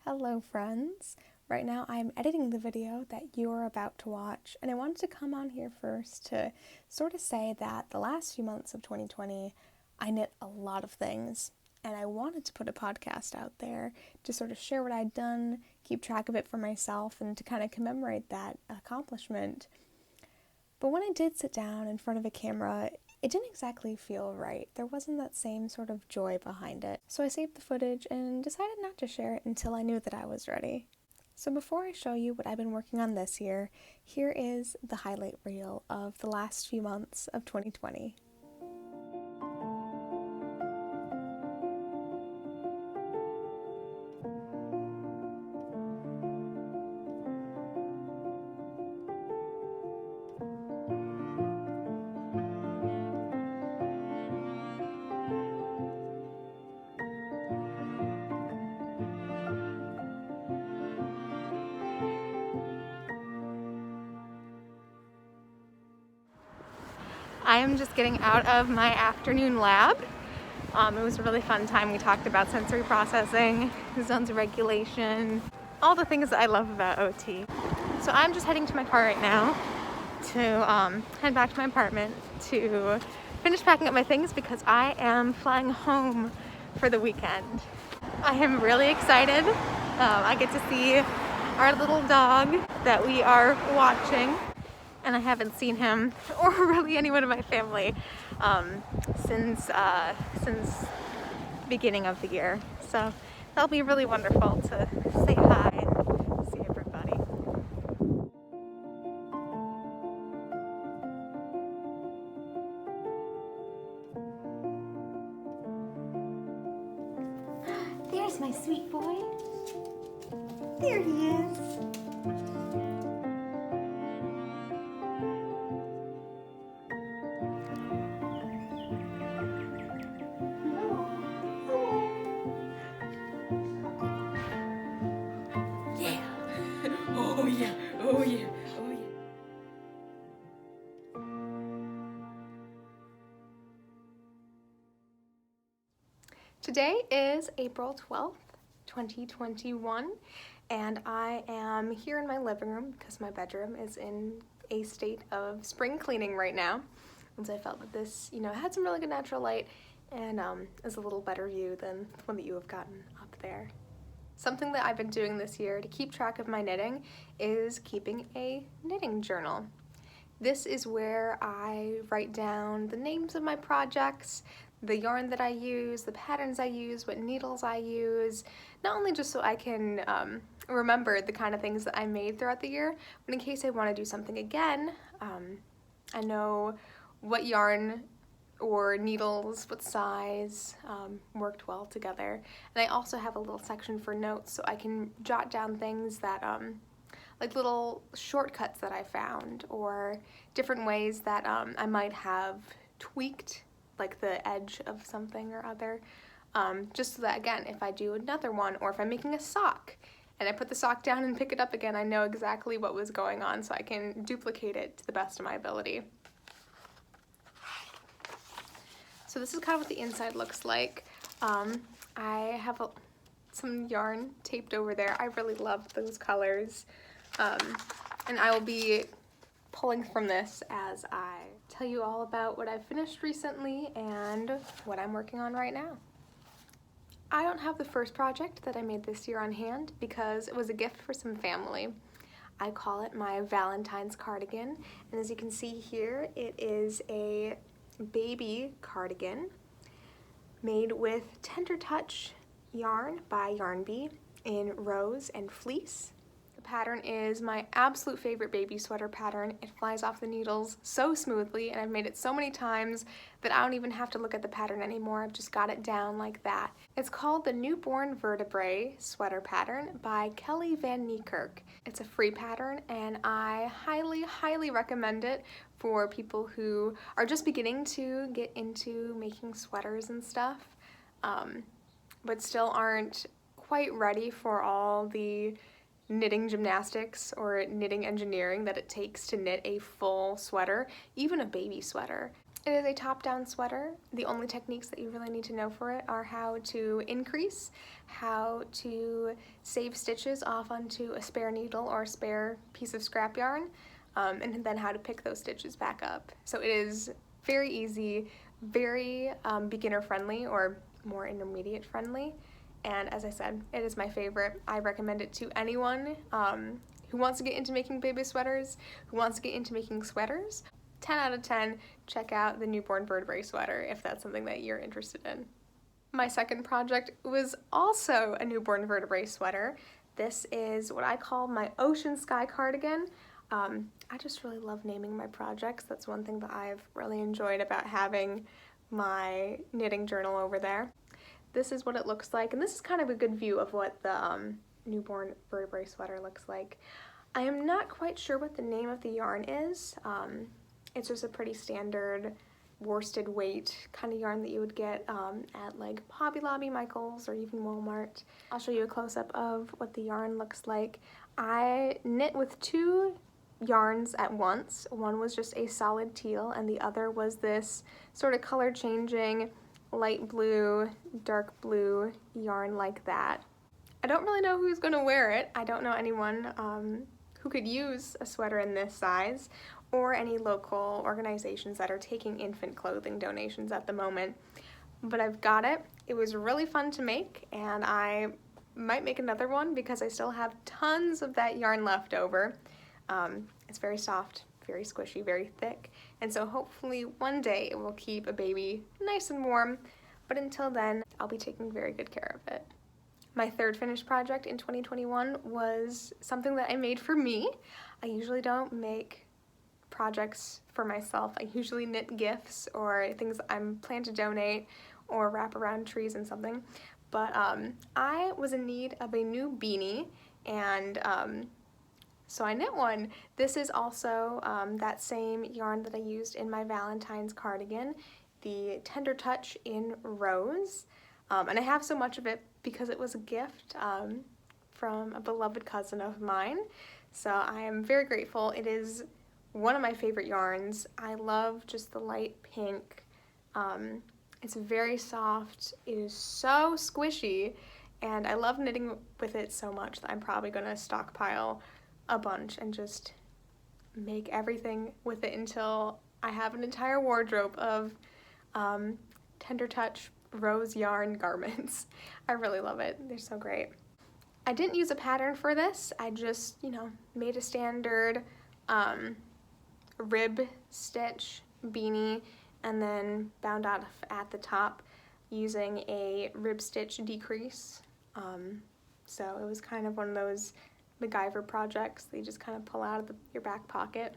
Hello friends! Right now I'm editing the video that you're about to watch, and I wanted to come on here first to sort of say that the last few months of 2020 I knit a lot of things, and I wanted to put a podcast out there to sort of share what I'd done, keep track of it for myself, and to kind of commemorate that accomplishment. But when I did sit down in front of a camera, it didn't exactly feel right. There wasn't that same sort of joy behind it. So I saved the footage and decided not to share it until I knew that I was ready. So before I show you what I've been working on this year, here is the highlight reel of the last few months of 2020. I am just getting out of my afternoon lab. It was a really fun time. We talked about sensory processing, zones of regulation, all the things that I love about OT. So I'm just heading to my car right now to head back to my apartment to finish packing up my things because I am flying home for the weekend. I am really excited. I get to see our little dog that we are watching. And I haven't seen him or really anyone in my family since beginning of the year. So that'll be really wonderful to say hi and see everybody. There's my sweet boy. There he is. Oh yeah, oh yeah, oh yeah. Today is April 12th, 2021, and I am here in my living room because my bedroom is in a state of spring cleaning right now. And so I felt that this, had some really good natural light and is a little better view than the one that you have gotten up there. Something that I've been doing this year to keep track of my knitting is keeping a knitting journal. This is where I write down the names of my projects, the yarn that I use, the patterns I use, what needles I use, not only just so I can remember the kind of things that I made throughout the year, but in case I want to do something again, I know what yarn or needles, what size, worked well together. And I also have a little section for notes so I can jot down things that, like little shortcuts that I found or different ways that I might have tweaked like the edge of something or other. Just so that, again, if I do another one or if I'm making a sock and I put the sock down and pick it up again, I know exactly what was going on so I can duplicate it to the best of my ability. So this is kind of what the inside looks like. I have some yarn taped over there. I really love those colors. And I will be pulling from this as I tell you all about what I've finished recently and what I'm working on right now. I don't have the first project that I made this year on hand because it was a gift for some family. I call it my Valentine's cardigan, and as you can see here, it is a baby cardigan made with Tender Touch yarn by Yarn Bee in rose and fleece. The pattern is my absolute favorite baby sweater pattern. It flies off the needles so smoothly, and I've made it so many times that I don't even have to look at the pattern anymore. I've just got it down like that. It's called the Newborn Vertebrae Sweater Pattern by Kelly Van Niekerk. It's a free pattern, and I highly recommend it for people who are just beginning to get into making sweaters and stuff, but still aren't quite ready for all the knitting gymnastics or knitting engineering that it takes to knit a full sweater, even a baby sweater. It is a top-down sweater. The only techniques that you really need to know for it are how to increase, how to save stitches off onto a spare needle or a spare piece of scrap yarn, and then how to pick those stitches back up. So it is very easy, very beginner-friendly or more intermediate-friendly. And as I said, it is my favorite. I recommend it to anyone who wants to get into making baby sweaters, who wants to get into making sweaters. 10 out of 10, check out the newborn vertebrae sweater if that's something that you're interested in. My second project was also a newborn vertebrae sweater. This is what I call my ocean sky cardigan. I just really love naming my projects. That's one thing that I've really enjoyed about having my knitting journal over there. This is what it looks like, and this is kind of a good view of what the newborn vertebrae sweater looks like. I am not quite sure what the name of the yarn is. It's just a pretty standard worsted weight kind of yarn that you would get at like Hobby Lobby, Michael's, or even Walmart. I'll show you a close-up of what the yarn looks like. I knit with two yarns at once. One was just a solid teal, and the other was this sort of color changing light blue, dark blue yarn like that. I don't really know who's going to wear it. I don't know anyone who could use a sweater in this size, or any local organizations that are taking infant clothing donations at the moment. But I've got it. It was really fun to make, and I might make another one because I still have tons of that yarn left over. It's very soft, very squishy, very thick, and so hopefully one day it will keep a baby nice and warm, but until then, I'll be taking very good care of it. My third finished project in 2021 was something that I made for me. I usually don't make projects for myself. I usually knit gifts or things I'm planning to donate or wrap around trees and something. But I was in need of a new beanie, and so I knit one. This is also that same yarn that I used in my Valentine's cardigan, the Tender Touch in Rose. And I have so much of it because it was a gift from a beloved cousin of mine. So I am very grateful. It is one of my favorite yarns. I love just the light pink. It's very soft. It is so squishy, and I love knitting with it so much that I'm probably going to stockpile a bunch and just make everything with it until I have an entire wardrobe of Tender Touch rose yarn garments. I really love it. They're so great. I didn't use a pattern for this. I just, made a standard rib stitch beanie and then bound off at the top using a rib stitch decrease. So it was kind of one of those MacGyver projects that you just kind of pull out of your back pocket.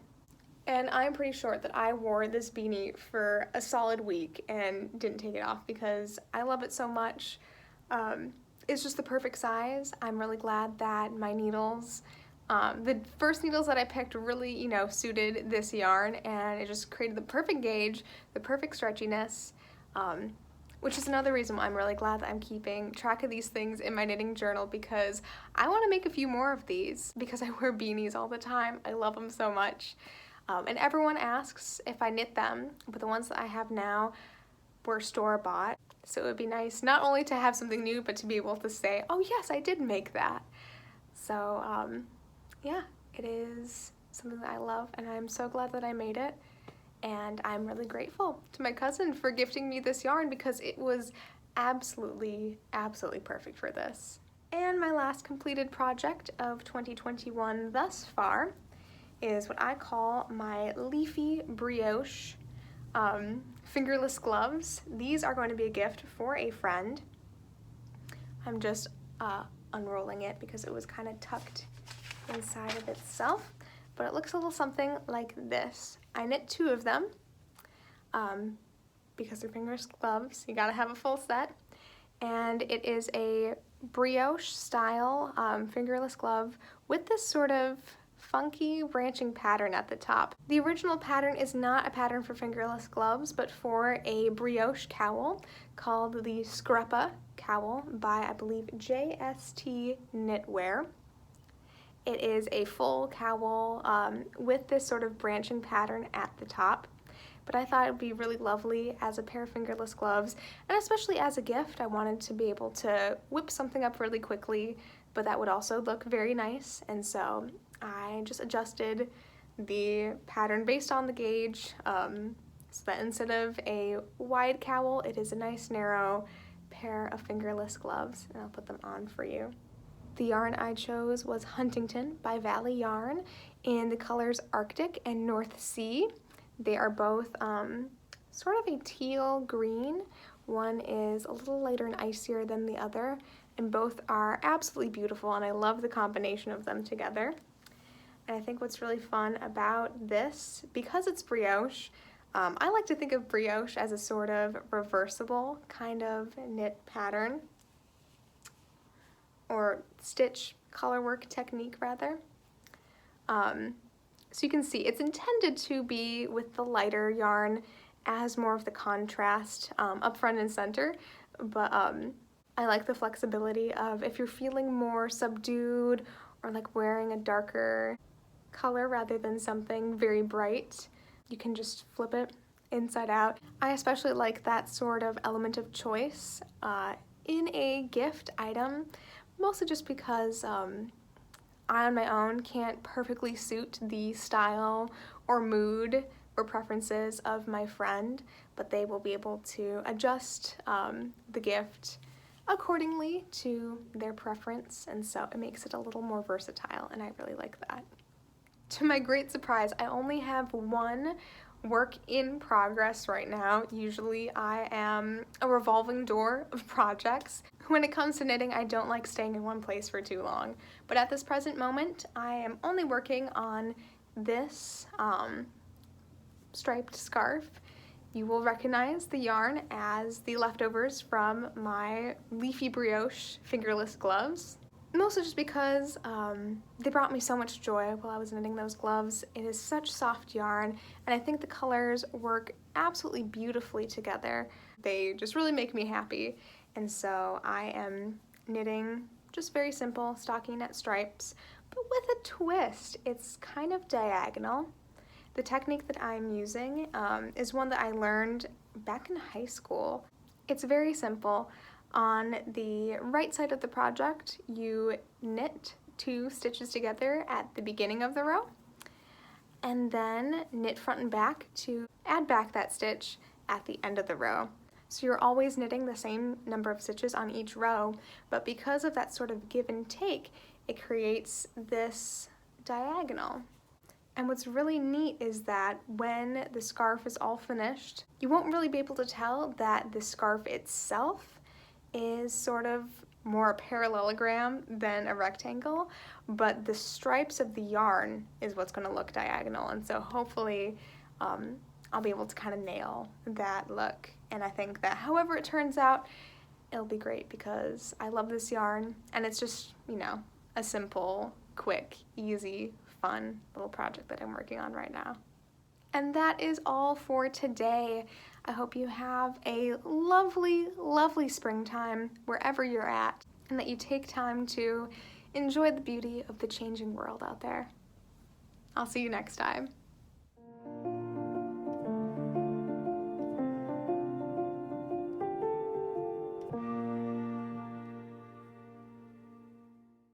And I'm pretty sure that I wore this beanie for a solid week and didn't take it off because I love it so much. It's just the perfect size. I'm really glad that my needles, the first needles that I picked really, suited this yarn, and it just created the perfect gauge, the perfect stretchiness, which is another reason why I'm really glad that I'm keeping track of these things in my knitting journal, because I want to make a few more of these because I wear beanies all the time. I love them so much. And everyone asks if I knit them, but the ones that I have now were store-bought. So it would be nice not only to have something new, but to be able to say, oh yes, I did make that. So yeah, it is something that I love, and I'm so glad that I made it. And I'm really grateful to my cousin for gifting me this yarn because it was absolutely, absolutely perfect for this. And my last completed project of 2021 thus far is what I call my Leafy Brioche fingerless gloves. These are going to be a gift for a friend. I'm just unrolling it because it was kind of tucked inside of itself, but it looks a little something like this. I knit two of them because they're fingerless gloves. You gotta have a full set. And it is a brioche style fingerless glove with this sort of funky branching pattern at the top. The original pattern is not a pattern for fingerless gloves, but for a brioche cowl called the Screppa cowl by, I believe, JST Knitwear. It is a full cowl with this sort of branching pattern at the top, but I thought it would be really lovely as a pair of fingerless gloves, and especially as a gift. I wanted to be able to whip something up really quickly, but that would also look very nice, and so I just adjusted the pattern based on the gauge, so that instead of a wide cowl, it is a nice narrow pair of fingerless gloves, and I'll put them on for you. The yarn I chose was Huntington by Valley Yarn in the colors Arctic and North Sea. They are both sort of a teal green. One is a little lighter and icier than the other, and both are absolutely beautiful, and I love the combination of them together. And I think what's really fun about this, because it's brioche, I like to think of brioche as a sort of reversible kind of knit pattern, or stitch colorwork technique rather. So you can see it's intended to be with the lighter yarn as more of the contrast up front and center, but I like the flexibility of if you're feeling more subdued or like wearing a darker color rather than something very bright, you can just flip it inside out. I especially like that sort of element of choice in a gift item, mostly just because I on my own can't perfectly suit the style or mood or preferences of my friend, but they will be able to adjust the gift accordingly to their preference, and so it makes it a little more versatile, and I really like that. To my great surprise, I only have one work in progress right now. Usually I am a revolving door of projects. When it comes to knitting, I don't like staying in one place for too long, but at this present moment, I am only working on this striped scarf. You will recognize the yarn as the leftovers from my Leafy Brioche fingerless gloves. Mostly just because they brought me so much joy while I was knitting those gloves. It is such soft yarn, and I think the colors work absolutely beautifully together. They just really make me happy, and so I am knitting just very simple stockinette stripes, but with a twist. It's kind of diagonal. The technique that I'm using is one that I learned back in high school. It's very simple. On the right side of the project, you knit 2 stitches together at the beginning of the row, and then knit front and back to add back that stitch at the end of the row. So you're always knitting the same number of stitches on each row, but because of that sort of give and take, it creates this diagonal. And what's really neat is that when the scarf is all finished, you won't really be able to tell that the scarf itself is sort of more a parallelogram than a rectangle, but the stripes of the yarn is what's going to look diagonal, and so hopefully I'll be able to kind of nail that look. And I think that however it turns out, it'll be great because I love this yarn, and it's just, you know, a simple, quick, easy, fun little project that I'm working on right now. And that is all for today. I hope you have a lovely, lovely springtime wherever you're at, and that you take time to enjoy the beauty of the changing world out there. I'll see you next time.